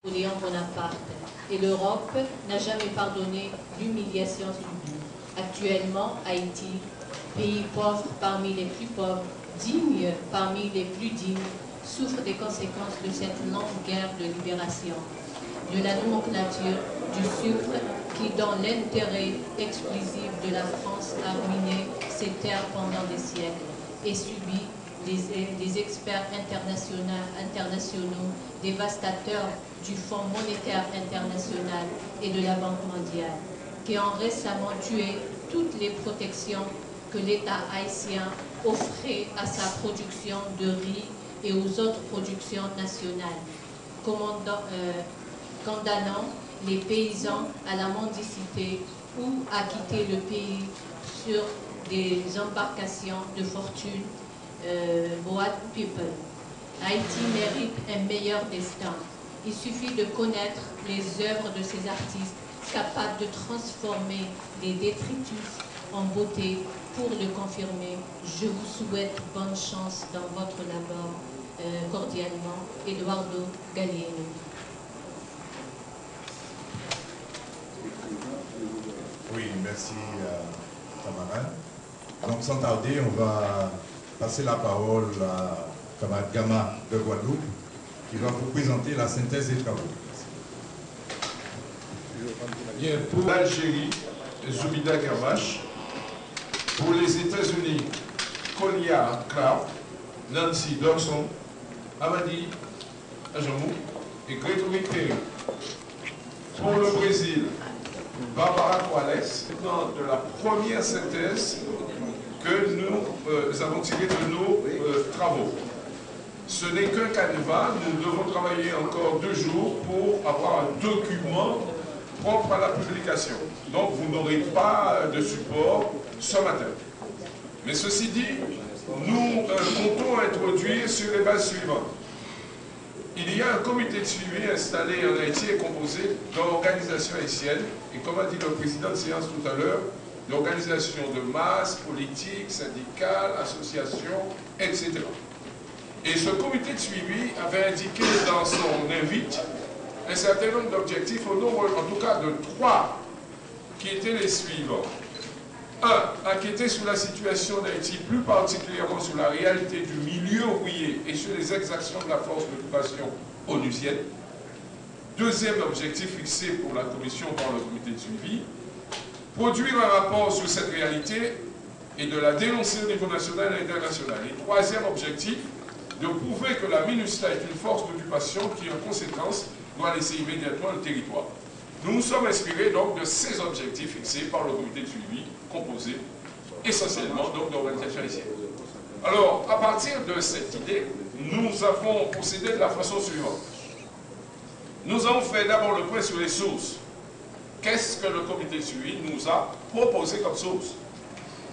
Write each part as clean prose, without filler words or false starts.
Napoléon Bonaparte, et l'Europe n'a jamais pardonné l'humiliation subie. Actuellement, Haïti, pays pauvre parmi les plus pauvres, digne parmi les plus dignes, souffre des conséquences de cette longue guerre de libération, de la nomenclature, du sucre qui, dans l'intérêt exclusif de la France, a ruiné ses terres pendant des siècles et subi des experts internationaux, dévastateurs du Fonds monétaire international et de la Banque mondiale, qui ont récemment tué toutes les protections que l'État haïtien offrait à sa production de riz et aux autres productions nationales, condamnant les paysans à la mendicité ou à quitter le pays sur des embarcations de fortune, boat people. Haïti mérite un meilleur destin. Il suffit de connaître les œuvres de ces artistes capables de transformer des détritus en beauté. Pour le confirmer, je vous souhaite bonne chance dans votre labeur. Cordialement, Eduardo Galeano. Oui, merci camarade. Donc sans tarder, on va passer la parole à camarade Gama de Guadeloupe qui va vous présenter la synthèse des travaux. Bien, pour l'Algérie, Zoubida Gamache, pour les États-Unis, Kolia Clark, Nancy Dawson, Amadi Ajamou et Gregory Perry. Pour le Brésil, Barbara Coales, de la première synthèse que nous avons tirée de nos travaux. Ce n'est qu'un canevas, nous devons travailler encore 2 jours pour avoir un document propre à la publication. Donc vous n'aurez pas de support ce matin. Mais ceci dit, nous comptons introduire sur les bases suivantes. Il y a un comité de suivi installé en Haïti et composé d'organisations haïtiennes, et comme a dit le président de séance tout à l'heure, d'organisations de masse, politiques, syndicales, associations, etc. Et ce comité de suivi avait indiqué dans son invite un certain nombre d'objectifs, au nombre en tout cas de 3, qui étaient les suivants. 1. Enquêter sur la situation d'Haïti, plus particulièrement sur la réalité du milieu ouvrier et sur les exactions de la force d'occupation onusienne. 2e objectif fixé pour la commission par le comité de suivi, produire un rapport sur cette réalité et de la dénoncer au niveau national et international. Et 3e objectif, de prouver que la MINUSTAH est une force d'occupation qui, en conséquence, doit laisser immédiatement le territoire. Nous nous sommes inspirés donc de ces objectifs fixés par le comité de suivi, composé essentiellement d'organisations haïtiennes. Alors, à partir de cette idée, nous avons procédé de la façon suivante. Nous avons fait d'abord le point sur les sources. Qu'est-ce que le comité de suivi nous a proposé comme source?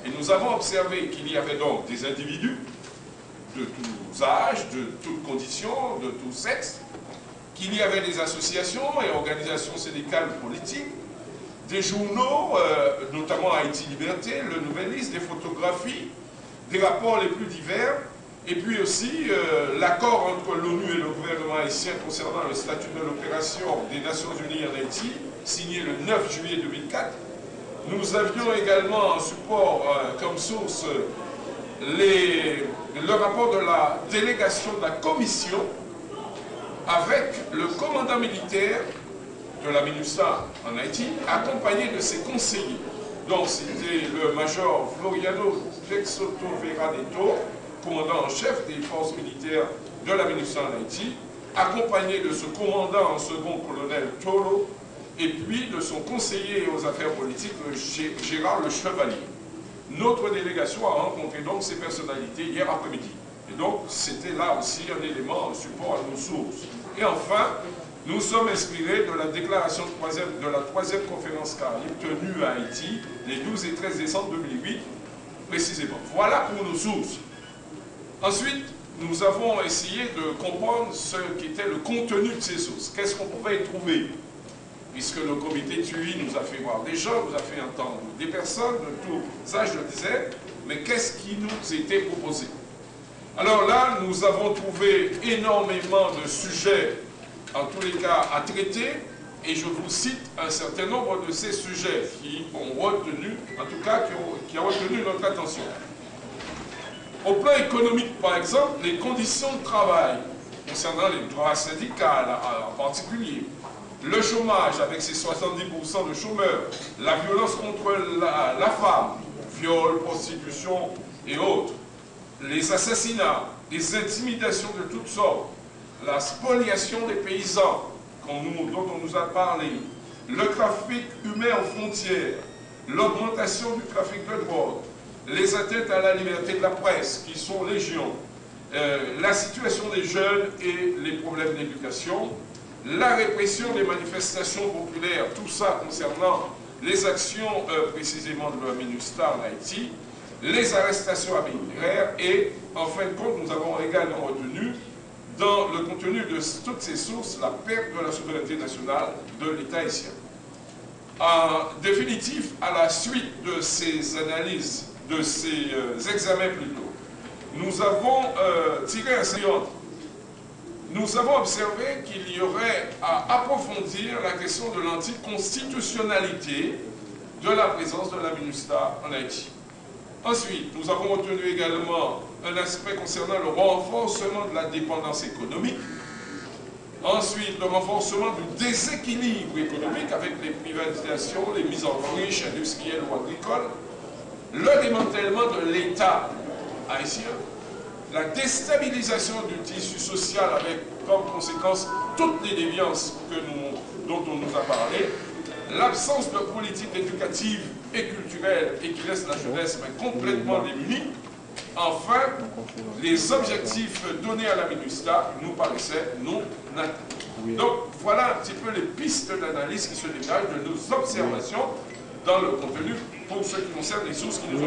Et nous avons observé qu'il y avait donc des individus de tous âges, de toutes conditions, de tous sexes, qu'il y avait des associations et organisations syndicales politiques, des journaux, notamment Haïti Liberté, le Nouvelliste, des photographies, des rapports les plus divers, et puis aussi l'accord entre l'ONU et le gouvernement haïtien concernant le statut de l'opération des Nations Unies en Haïti, signé le 9 juillet 2004. Nous avions également en support comme source le rapport de la délégation de la commission avec le commandant militaire de la MINUSTAH en Haïti, accompagné de ses conseillers. Donc c'était le major Floriano Texoto Veraneto, commandant en chef des forces militaires de la MINUSTAH en Haïti, accompagné de ce commandant en second colonel Toro, et puis de son conseiller aux affaires politiques, Gérard Le Chevalier. Notre délégation a rencontré donc ces personnalités hier après-midi. Et donc, c'était là aussi un élément en support à nos sources. Et enfin, nous sommes inspirés de la déclaration de la 3e conférence Caraïbe tenue à Haïti les 12 et 13 décembre 2008, précisément. Voilà pour nos sources. Ensuite, nous avons essayé de comprendre ce qu'était le contenu de ces sources. Qu'est-ce qu'on pouvait y trouver? Puisque le comité de suivi nous a fait voir des gens, nous a fait entendre des personnes de tous âges, je disais, mais qu'est-ce qui nous était proposé? Alors là, nous avons trouvé énormément de sujets en tous les cas, à traiter, et je vous cite un certain nombre de ces sujets qui ont retenu, en tout cas, qui ont retenu notre attention. Au plan économique, par exemple, les conditions de travail, concernant les droits syndicaux en particulier, le chômage avec ses 70% de chômeurs, la violence contre la femme, viol, prostitution et autres, les assassinats, les intimidations de toutes sortes, la spoliation des paysans dont on nous a parlé, le trafic humain aux frontières, l'augmentation du trafic de drogue, les atteintes à la liberté de la presse qui sont légion, la situation des jeunes et les problèmes d'éducation, la répression des manifestations populaires, tout ça concernant les actions précisément de la MINUSTAH en Haïti, les arrestations arbitraires et, en fin de compte, nous avons également retenu dans le contenu de toutes ces sources la perte de la souveraineté nationale de l'État haïtien. En définitive, à la suite de ces analyses, de ces examens plutôt, nous avons tiré un enseignement. Nous avons observé qu'il y aurait à approfondir la question de l'anticonstitutionnalité de la présence de la MINUSTAH en Haïti. Ensuite, nous avons retenu également un aspect concernant le renforcement de la dépendance économique. Ensuite, le renforcement du déséquilibre économique avec les privatisations, les mises en friche industrielles ou agricoles, le démantèlement de l'État haïtien, la déstabilisation du tissu social avec comme conséquence toutes les déviances dont on nous a parlé, l'absence de politique éducative et culturelle et qui laisse la jeunesse mais complètement démunie. Enfin, les objectifs donnés à la MINUSTAH nous paraissaient non atteints. Donc voilà un petit peu les pistes d'analyse qui se dégagent de nos observations dans le contenu pour ce qui concerne les sources qui nous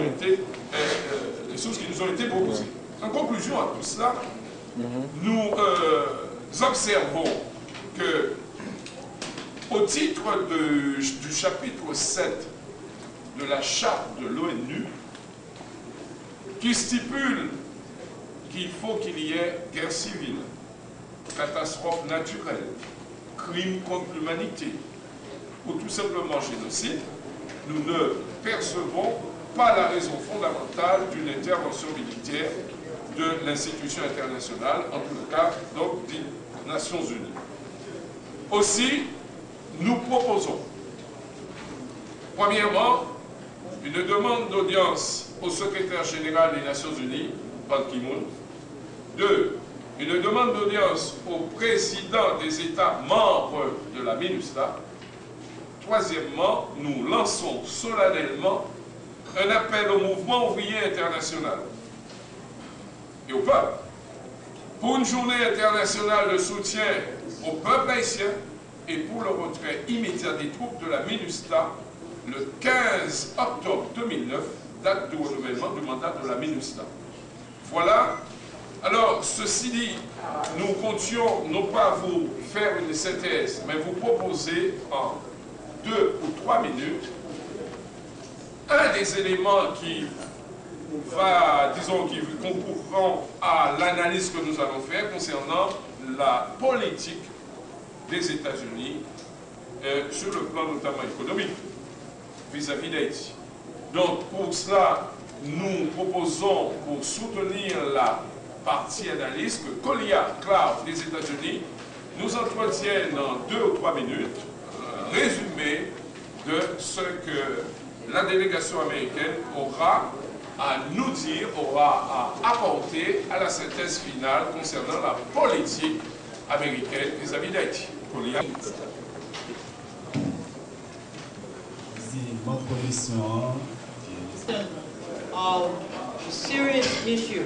ont été proposées. En conclusion à tout cela, nous observons que au titre du chapitre 7 de la charte de l'ONU, qui stipule qu'il faut qu'il y ait guerre civile, catastrophe naturelle, crime contre l'humanité, ou tout simplement génocide, nous ne percevons pas la raison fondamentale d'une intervention militaire de l'institution internationale, en tout cas donc des Nations Unies. Aussi, nous proposons, premièrement, une demande d'audience au secrétaire général des Nations Unies, Ban Ki-moon. 2. Une demande d'audience au président des États membres de la MINUSTAH. Troisièmement, nous lançons solennellement un appel au mouvement ouvrier international et au peuple pour une journée internationale de soutien au peuple haïtien et pour le retrait immédiat des troupes de la MINUSTAH le 15 octobre 2009, date de renouvellement du mandat de la MINUSTAH. Voilà. Alors, ceci dit, nous comptions non pas vous faire une synthèse, mais vous proposer en 2 ou 3 minutes un des éléments qui va, disons, qui concourront à l'analyse que nous allons faire concernant la politique des États-Unis sur le plan notamment économique vis-à-vis d'Haïti. Donc, pour cela, nous proposons, pour soutenir la partie analyse, que Collier Clark des États-Unis nous entretienne en 2 ou 3 minutes résumé de ce que la délégation américaine aura à nous dire, aura à apporter à la synthèse finale concernant la politique américaine vis-à-vis d'Haïti. Mon commission. A serious issue.